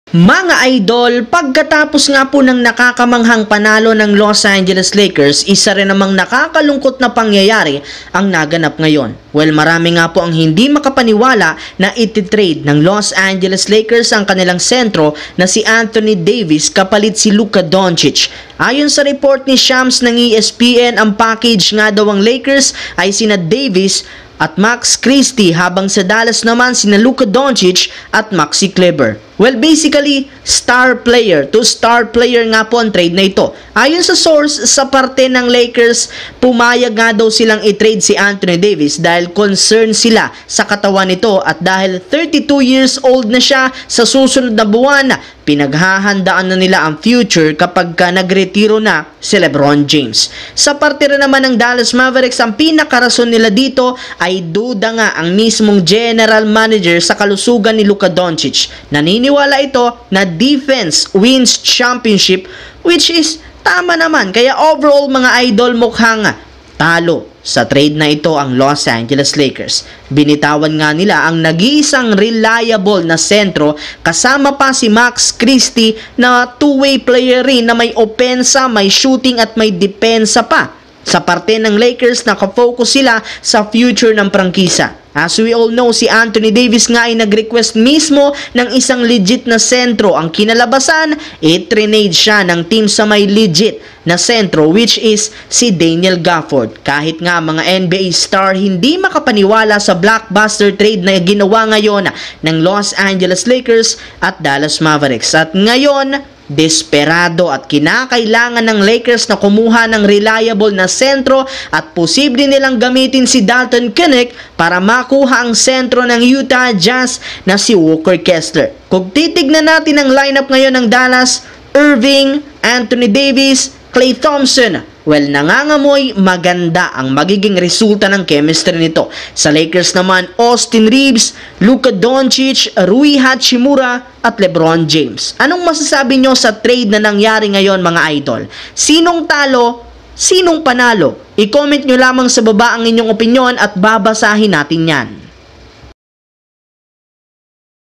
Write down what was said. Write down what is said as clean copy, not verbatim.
Mga idol, pagkatapos nga po ng nakakamanghang panalo ng Los Angeles Lakers, isa rin namang nakakalungkot na pangyayari ang naganap ngayon. Well, marami nga po ang hindi makapaniwala na ititrade ng Los Angeles Lakers ang kanilang sentro na si Anthony Davis kapalit si Luka Doncic. Ayon sa report ni Shams ng ESPN, ang package nga daw ang Lakers ay sina Davis at Max Christie, habang sa Dallas naman sina Luka Doncic at Maxi Kleber. Well, basically, two-star player nga po ang trade na ito. Ayon sa source, sa parte ng Lakers, pumayag nga daw silang i-trade si Anthony Davis dahil concerned sila sa katawan nito at dahil 32 years old na siya sa susunod na buwan, pinaghahandaan na nila ang future kapag nagretiro na si LeBron James. Sa parte rin naman ng Dallas Mavericks, ang pinakarason nila dito ay duda nga ang mismong general manager sa kalusugan ni Luka Doncic. Naniniwala ito na defense wins championship, which is tama naman. Kaya overall mga idol, mukhang talo sa trade na ito ang Los Angeles Lakers. Binitawan nga nila ang nag-iisang reliable na sentro kasama pa si Max Christie na two-way player rin na may opensa, may shooting at may depensa pa. Sa parte ng Lakers, nakafocus sila sa future ng prangkisa. As we all know, si Anthony Davis nga ay nag-request mismo ng isang legit na sentro. Ang kinalabasan, i-trade siya ng team sa may legit na sentro, which is si Daniel Gafford. Kahit nga mga NBA star hindi makapaniwala sa blockbuster trade na ginawa ngayon ng Los Angeles Lakers at Dallas Mavericks. At ngayon, desperado at kinakailangan ng Lakers na kumuha ng reliable na sentro at posible nilang gamitin si Dalton Keunig para makuha ang sentro ng Utah Jazz na si Walker Kessler. Kung titignan natin ang lineup ngayon ng Dallas, Irving, Anthony Davis, Klay Thompson, well, nangangamoy maganda ang magiging resulta ng chemistry nito. Sa Lakers naman, Austin Reeves, Luka Doncic, Rui Hachimura at LeBron James. Anong masasabi nyo sa trade na nangyari ngayon mga idol? Sinong talo? Sinong panalo? I-comment nyo lamang sa baba ang inyong opinyon at babasahin natin yan.